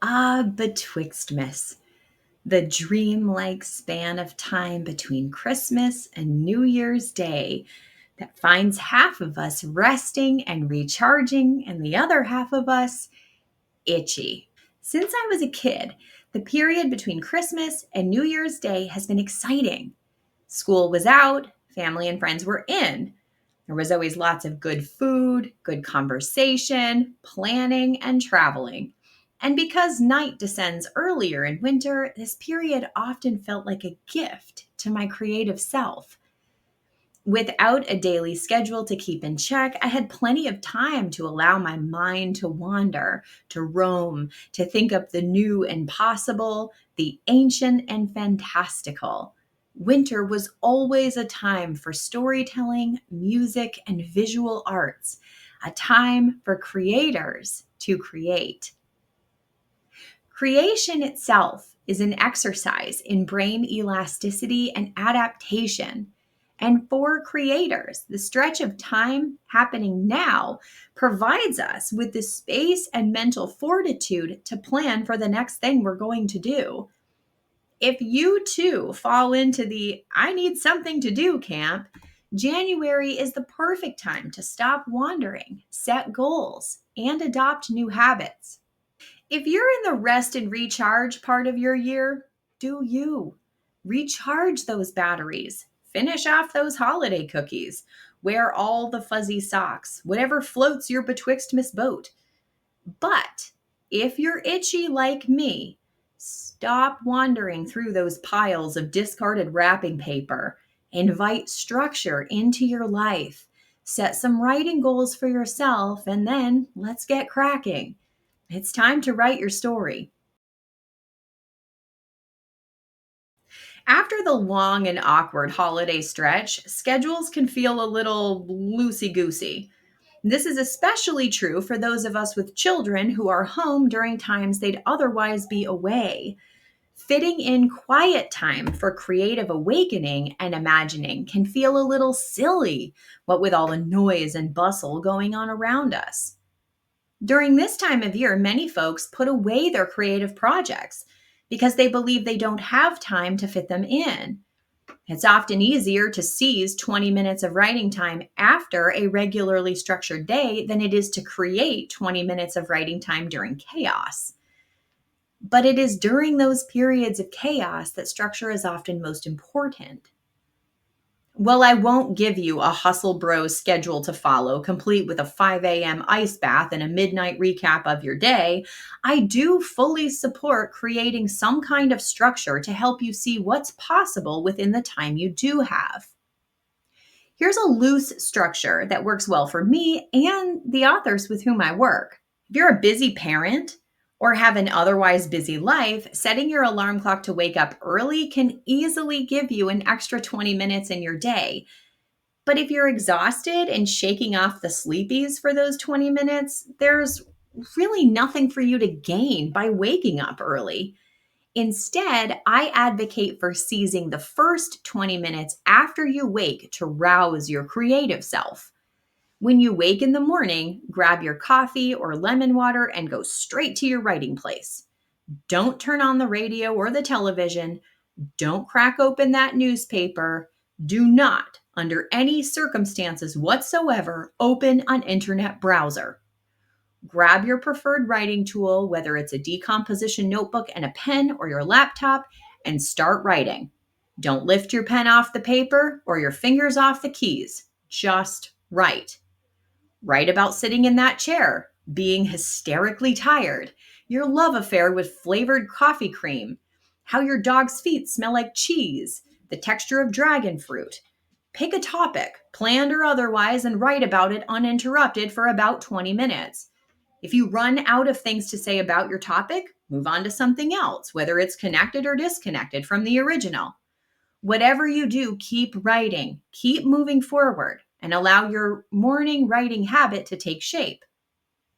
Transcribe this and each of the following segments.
Ah, betwixtmas, the dreamlike span of time between Christmas and New Year's Day that finds half of us resting and recharging and the other half of us itchy. Since I was a kid, the period between Christmas and New Year's Day has been exciting. School was out, family and friends were in. There was always lots of good food, good conversation, planning, and traveling. And because night descends earlier in winter, this period often felt like a gift to my creative self. Without a daily schedule to keep in check, I had plenty of time to allow my mind to wander, to roam, to think up the new and possible, the ancient and fantastical. Winter was always a time for storytelling, music, and visual arts, a time for creators to create. Creation itself is an exercise in brain elasticity and adaptation. And for creators, the stretch of time happening now provides us with the space and mental fortitude to plan for the next thing we're going to do. If you too fall into the I need something to do camp, January is the perfect time to stop wandering, set goals, and adopt new habits. If you're in the rest and recharge part of your year, do you. Recharge those batteries. Finish off those holiday cookies. Wear all the fuzzy socks, whatever floats your betwixtmas boat. But if you're itchy like me, stop wandering through those piles of discarded wrapping paper. Invite structure into your life. Set some writing goals for yourself, and then let's get cracking. It's time to write your story. After the long and awkward holiday stretch, schedules can feel a little loosey goosey. This is especially true for those of us with children who are home during times they'd otherwise be away. Fitting in quiet time for creative awakening and imagining can feel a little silly, what with all the noise and bustle going on around us. During this time of year, many folks put away their creative projects because they believe they don't have time to fit them in. It's often easier to seize 20 minutes of writing time after a regularly structured day than it is to create 20 minutes of writing time during chaos. But it is during those periods of chaos that structure is often most important. Well, I won't give you a hustle bros schedule to follow, complete with a 5 a.m. ice bath and a midnight recap of your day. I do fully support creating some kind of structure to help you see what's possible within the time you do have. Here's a loose structure that works well for me and the authors with whom I work. If you're a busy parent or have an otherwise busy life, setting your alarm clock to wake up early can easily give you an extra 20 minutes in your day. But if you're exhausted and shaking off the sleepies for those 20 minutes, there's really nothing for you to gain by waking up early. Instead, I advocate for seizing the first 20 minutes after you wake to rouse your creative self. When you wake in the morning, grab your coffee or lemon water and go straight to your writing place. Don't turn on the radio or the television. Don't crack open that newspaper. Do not, under any circumstances whatsoever, open an internet browser. Grab your preferred writing tool, whether it's a decomposition notebook and a pen or your laptop, and start writing. Don't lift your pen off the paper or your fingers off the keys. Just write. Write about sitting in that chair, being hysterically tired, your love affair with flavored coffee cream, how your dog's feet smell like cheese, the texture of dragon fruit. Pick a topic, planned or otherwise, and write about it uninterrupted for about 20 minutes. If you run out of things to say about your topic, move on to something else, whether it's connected or disconnected from the original. Whatever you do, keep writing, keep moving forward, and allow your morning writing habit to take shape.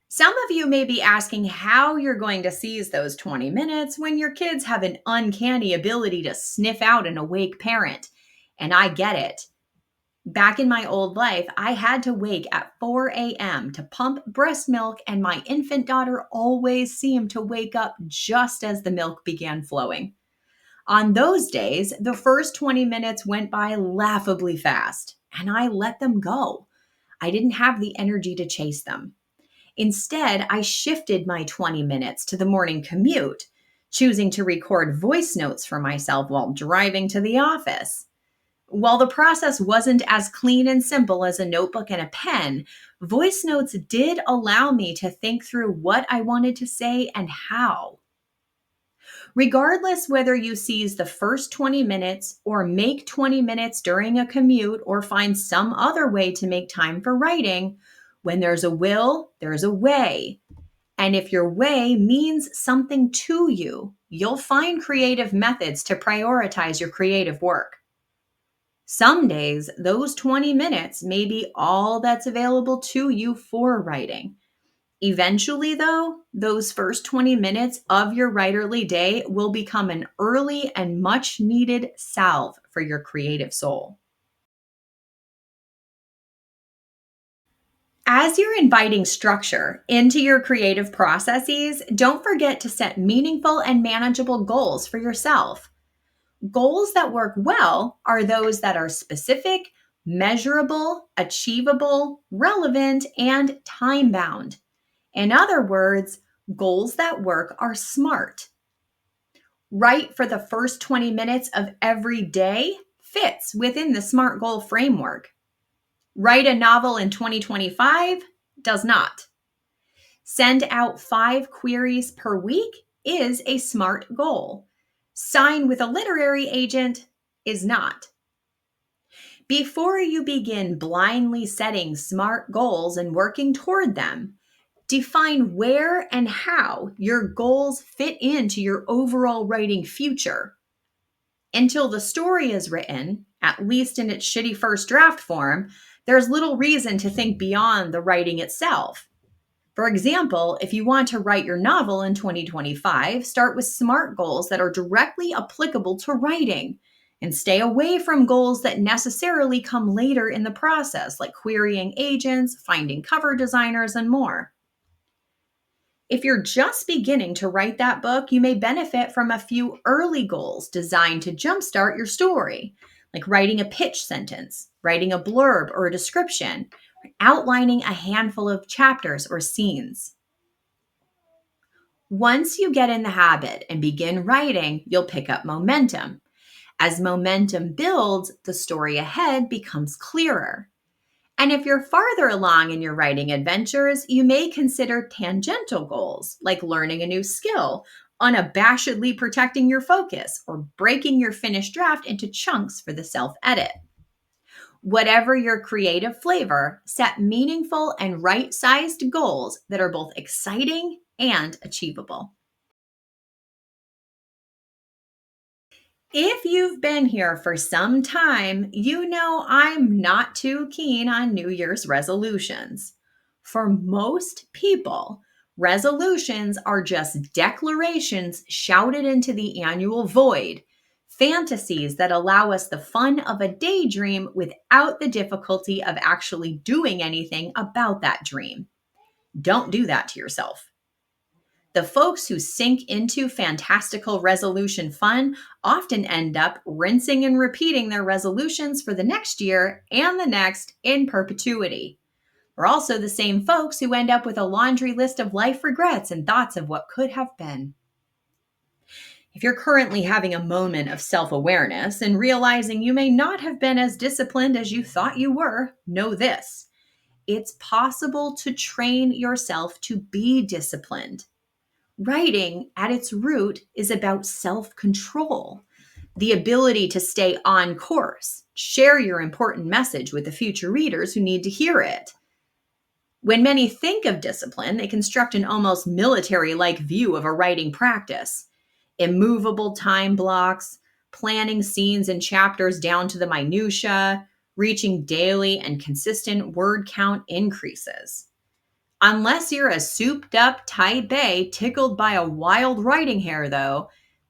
Some of you may be asking how you're going to seize those 20 minutes when your kids have an uncanny ability to sniff out an awake parent. And I get it. Back in my old life, I had to wake at 4 a.m. to pump breast milk, and my infant daughter always seemed to wake up just as the milk began flowing. On those days, the first 20 minutes went by laughably fast, and I let them go. I didn't have the energy to chase them. Instead, I shifted my 20 minutes to the morning commute, choosing to record voice notes for myself while driving to the office. While the process wasn't as clean and simple as a notebook and a pen, voice notes did allow me to think through what I wanted to say and how. Regardless whether you seize the first 20 minutes or make 20 minutes during a commute or find some other way to make time for writing, when there's a will, there's a way. And if your way means something to you, you'll find creative methods to prioritize your creative work. Some days, those 20 minutes may be all that's available to you for writing. Eventually, though, those first 20 minutes of your writerly day will become an early and much needed salve for your creative soul. As you're inviting structure into your creative processes, don't forget to set meaningful and manageable goals for yourself. Goals that work well are those that are specific, measurable, achievable, relevant, and time bound. In other words, goals that work are SMART. Write for the first 20 minutes of every day fits within the SMART goal framework. Write a novel in 2025 does not. Send out 5 queries per week is a SMART goal. Sign with a literary agent is not. Before you begin blindly setting SMART goals and working toward them, define where and how your goals fit into your overall writing future. Until the story is written, at least in its shitty first draft form, there's little reason to think beyond the writing itself. For example, if you want to write your novel in 2025, start with SMART goals that are directly applicable to writing, and stay away from goals that necessarily come later in the process, like querying agents, finding cover designers, and more. If you're just beginning to write that book, you may benefit from a few early goals designed to jumpstart your story, like writing a pitch sentence, writing a blurb or a description, outlining a handful of chapters or scenes. Once you get in the habit and begin writing, you'll pick up momentum. As momentum builds, the story ahead becomes clearer. And if you're farther along in your writing adventures, you may consider tangential goals, like learning a new skill, unabashedly protecting your focus, or breaking your finished draft into chunks for the self-edit. Whatever your creative flavor, set meaningful and right-sized goals that are both exciting and achievable. If you've been here for some time, you know I'm not too keen on New Year's resolutions. For most people, resolutions are just declarations shouted into the annual void, fantasies that allow us the fun of a daydream without the difficulty of actually doing anything about that dream. Don't do that to yourself. The folks who sink into fantastical resolution fun often end up rinsing and repeating their resolutions for the next year and the next in perpetuity. We're also the same folks who end up with a laundry list of life regrets and thoughts of what could have been. If you're currently having a moment of self-awareness and realizing you may not have been as disciplined as you thought you were, know this: it's possible to train yourself to be disciplined. Writing, at its root, is about self-control, the ability to stay on course, share your important message with the future readers who need to hear it. When many think of discipline, they construct an almost military-like view of a writing practice. Immovable time blocks, planning scenes and chapters down to the minutia, reaching daily and consistent word count increases. Unless you're a souped-up type A tickled by a wild writing hair, though,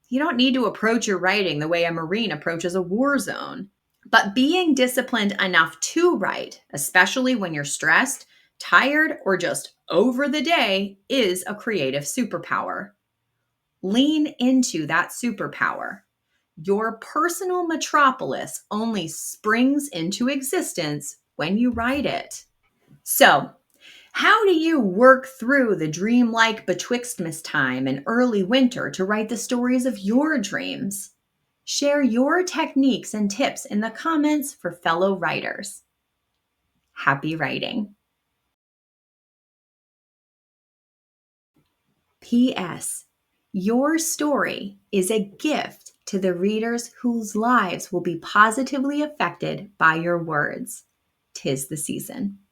you don't need to approach your writing the way a Marine approaches a war zone. But being disciplined enough to write, especially when you're stressed, tired, or just over the day, is a creative superpower. Lean into that superpower. Your personal metropolis only springs into existence when you write it. So, how do you work through the dreamlike betwixtmas time and early winter to write the stories of your dreams? Share your techniques and tips in the comments for fellow writers. Happy writing. P.S. Your story is a gift to the readers whose lives will be positively affected by your words. 'Tis the season.